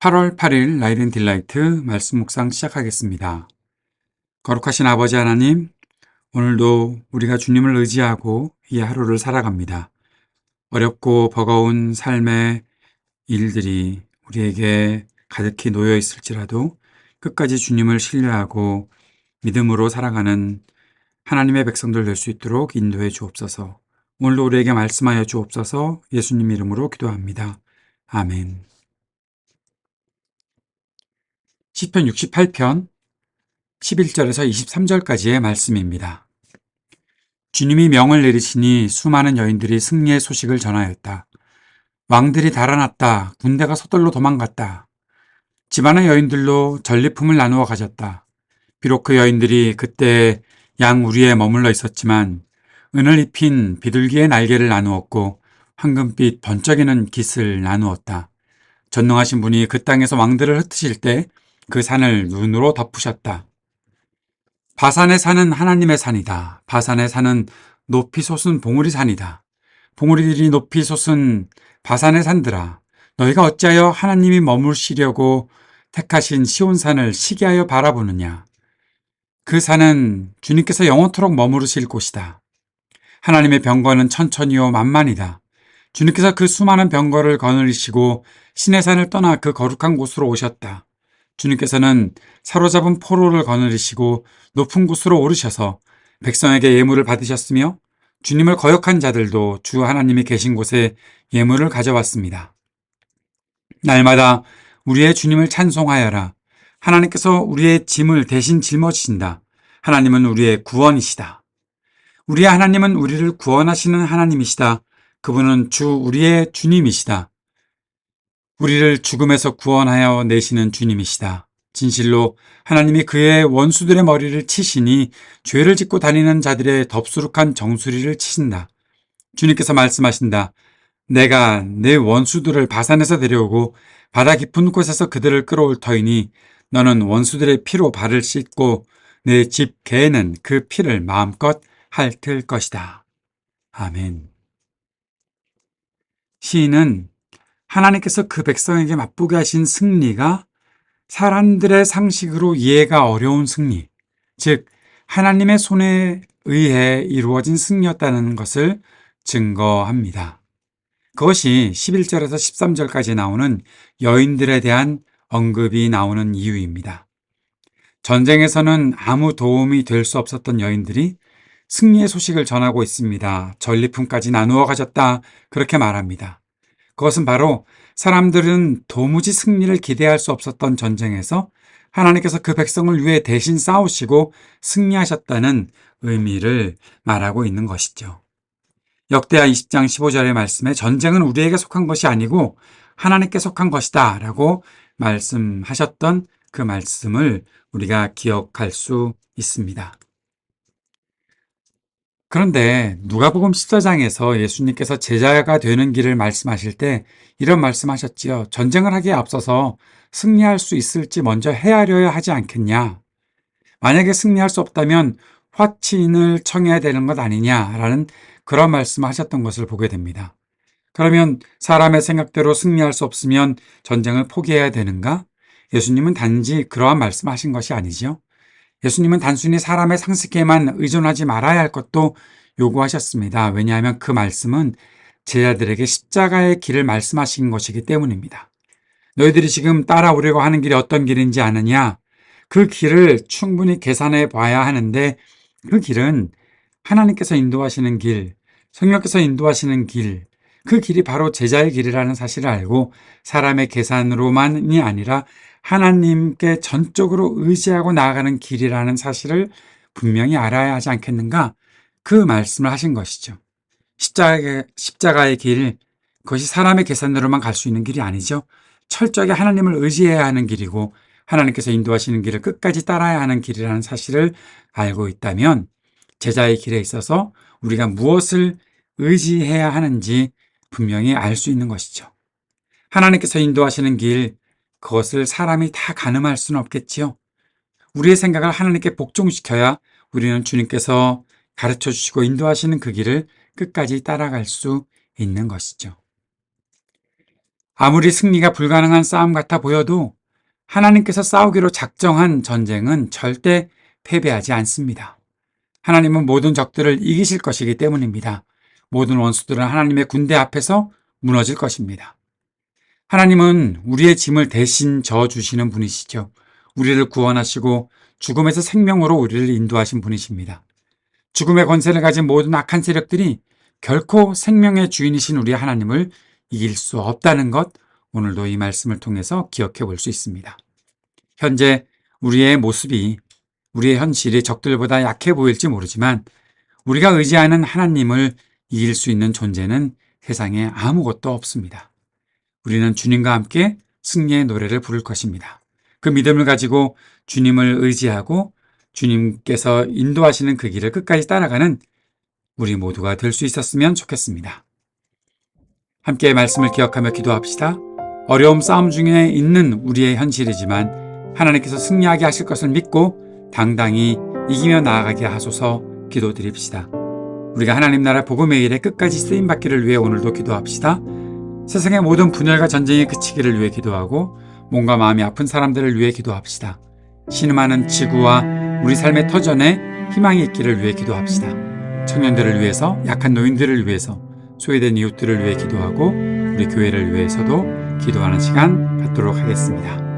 8월 8일 라이든 딜라이트 말씀 묵상 시작하겠습니다. 거룩하신 아버지 하나님, 오늘도 우리가 주님을 의지하고 이 하루를 살아갑니다. 어렵고 버거운 삶의 일들이 우리에게 가득히 놓여 있을지라도 끝까지 주님을 신뢰하고 믿음으로 살아가는 하나님의 백성들 될 수 있도록 인도해 주옵소서. 오늘도 우리에게 말씀하여 주옵소서. 예수님 이름으로 기도합니다. 아멘. 시편 68편 11절에서 23절까지의 말씀입니다. 주님이 명을 내리시니 수많은 여인들이 승리의 소식을 전하였다. 왕들이 달아났다. 군대가 서둘러 도망갔다. 집안의 여인들로 전리품을 나누어 가졌다. 비록 그 여인들이 그때 양 우리에 머물러 있었지만 은을 입힌 비둘기의 날개를 나누었고 황금빛 번쩍이는 깃을 나누었다. 전능하신 분이 그 땅에서 왕들을 흩으실 때 그 산을 눈으로 덮으셨다. 바산의 산은 하나님의 산이다. 바산의 산은 높이 솟은 봉우리 산이다. 봉우리들이 높이 솟은 바산의 산들아, 너희가 어찌하여 하나님이 머무시려고 택하신 시온산을 시기하여 바라보느냐. 그 산은 주님께서 영원토록 머무르실 곳이다. 하나님의 병거는 천천히요 만만이다. 주님께서 그 수많은 병거를 거느리시고 신의 산을 떠나 그 거룩한 곳으로 오셨다. 주님께서는 사로잡은 포로를 거느리시고 높은 곳으로 오르셔서 백성에게 예물을 받으셨으며 주님을 거역한 자들도 주 하나님이 계신 곳에 예물을 가져왔습니다. 날마다 우리의 주님을 찬송하여라. 하나님께서 우리의 짐을 대신 짊어지신다. 하나님은 우리의 구원이시다. 우리의 하나님은 우리를 구원하시는 하나님이시다. 그분은 주 우리의 주님이시다. 우리를 죽음에서 구원하여 내시는 주님이시다. 진실로 하나님이 그의 원수들의 머리를 치시니 죄를 짓고 다니는 자들의 덥수룩한 정수리를 치신다. 주님께서 말씀하신다. 내가 내 원수들을 바산에서 데려오고 바다 깊은 곳에서 그들을 끌어올 터이니 너는 원수들의 피로 발을 씻고 내 집 개는 그 피를 마음껏 핥을 것이다. 아멘. 시인은 하나님께서 그 백성에게 맛보게 하신 승리가 사람들의 상식으로 이해가 어려운 승리, 즉 하나님의 손에 의해 이루어진 승리였다는 것을 증거합니다. 그것이 11절에서 13절까지 나오는 여인들에 대한 언급이 나오는 이유입니다. 전쟁에서는 아무 도움이 될 수 없었던 여인들이 승리의 소식을 전하고 있습니다. 전리품까지 나누어 가졌다. 그렇게 말합니다. 그것은 바로 사람들은 도무지 승리를 기대할 수 없었던 전쟁에서 하나님께서 그 백성을 위해 대신 싸우시고 승리하셨다는 의미를 말하고 있는 것이죠. 역대하 20장 15절의 말씀에 전쟁은 우리에게 속한 것이 아니고 하나님께 속한 것이다 라고 말씀하셨던 그 말씀을 우리가 기억할 수 있습니다. 그런데 누가복음 14장에서 예수님께서 제자가 되는 길을 말씀하실 때 이런 말씀하셨지요. 전쟁을 하기에 앞서서 승리할 수 있을지 먼저 헤아려야 하지 않겠냐. 만약에 승리할 수 없다면 화친을 청해야 되는 것 아니냐라는 그런 말씀을 하셨던 것을 보게 됩니다. 그러면 사람의 생각대로 승리할 수 없으면 전쟁을 포기해야 되는가? 예수님은 단지 그러한 말씀하신 것이 아니죠. 예수님은 단순히 사람의 상식에만 의존하지 말아야 할 것도 요구하셨습니다. 왜냐하면 그 말씀은 제자들에게 십자가의 길을 말씀하신 것이기 때문입니다. 너희들이 지금 따라오려고 하는 길이 어떤 길인지 아느냐? 그 길을 충분히 계산해 봐야 하는데 그 길은 하나님께서 인도하시는 길, 성령께서 인도하시는 길, 그 길이 바로 제자의 길이라는 사실을 알고 사람의 계산으로만이 아니라 하나님께 전적으로 의지하고 나아가는 길이라는 사실을 분명히 알아야 하지 않겠는가? 그 말씀을 하신 것이죠. 십자가의 길, 그것이 사람의 계산으로만 갈 수 있는 길이 아니죠. 철저하게 하나님을 의지해야 하는 길이고 하나님께서 인도하시는 길을 끝까지 따라야 하는 길이라는 사실을 알고 있다면 제자의 길에 있어서 우리가 무엇을 의지해야 하는지 분명히 알 수 있는 것이죠. 하나님께서 인도하시는 길, 그것을 사람이 다 가늠할 수는 없겠지요. 우리의 생각을 하나님께 복종시켜야 우리는 주님께서 가르쳐 주시고 인도하시는 그 길을 끝까지 따라갈 수 있는 것이죠. 아무리 승리가 불가능한 싸움 같아 보여도 하나님께서 싸우기로 작정한 전쟁은 절대 패배하지 않습니다. 하나님은 모든 적들을 이기실 것이기 때문입니다. 모든 원수들은 하나님의 군대 앞에서 무너질 것입니다. 하나님은 우리의 짐을 대신 져주시는 분이시죠. 우리를 구원하시고 죽음에서 생명으로 우리를 인도하신 분이십니다. 죽음의 권세를 가진 모든 악한 세력들이 결코 생명의 주인이신 우리 하나님을 이길 수 없다는 것, 오늘도 이 말씀을 통해서 기억해 볼 수 있습니다. 현재 우리의 모습이, 우리의 현실이 적들보다 약해 보일지 모르지만 우리가 의지하는 하나님을 이길 수 있는 존재는 세상에 아무것도 없습니다. 우리는 주님과 함께 승리의 노래를 부를 것입니다. 그 믿음을 가지고 주님을 의지하고 주님께서 인도하시는 그 길을 끝까지 따라가는 우리 모두가 될 수 있었으면 좋겠습니다. 함께 말씀을 기억하며 기도합시다. 어려움 싸움 중에 있는 우리의 현실이지만 하나님께서 승리하게 하실 것을 믿고 당당히 이기며 나아가게 하소서. 기도드립시다. 우리가 하나님 나라 복음의 일에 끝까지 쓰임받기를 위해 오늘도 기도합시다. 세상의 모든 분열과 전쟁이 그치기를 위해 기도하고 몸과 마음이 아픈 사람들을 위해 기도합시다. 신음하는 지구와 우리 삶의 터전에 희망이 있기를 위해 기도합시다. 청년들을 위해서, 약한 노인들을 위해서, 소외된 이웃들을 위해 기도하고 우리 교회를 위해서도 기도하는 시간 갖도록 하겠습니다.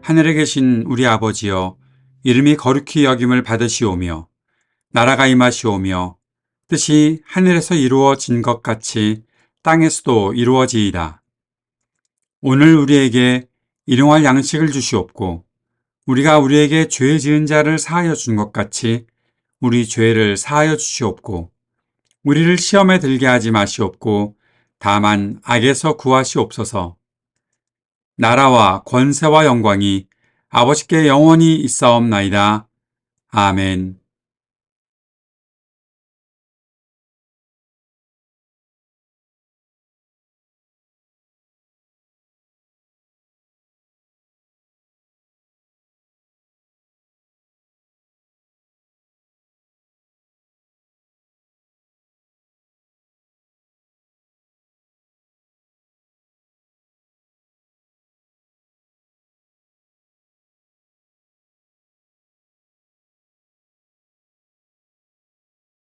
하늘에 계신 우리 아버지여, 이름이 거룩히 여김을 받으시오며 나라가 임하시오며 뜻이 하늘에서 이루어진 것 같이 땅에서도 이루어지이다. 오늘 우리에게 일용할 양식을 주시옵고 우리가 우리에게 죄 지은 자를 사하여 준 것 같이 우리 죄를 사하여 주시옵고 우리를 시험에 들게 하지 마시옵고 다만 악에서 구하시옵소서. 나라와 권세와 영광이 아버지께 영원히 있사옵나이다. 아멘.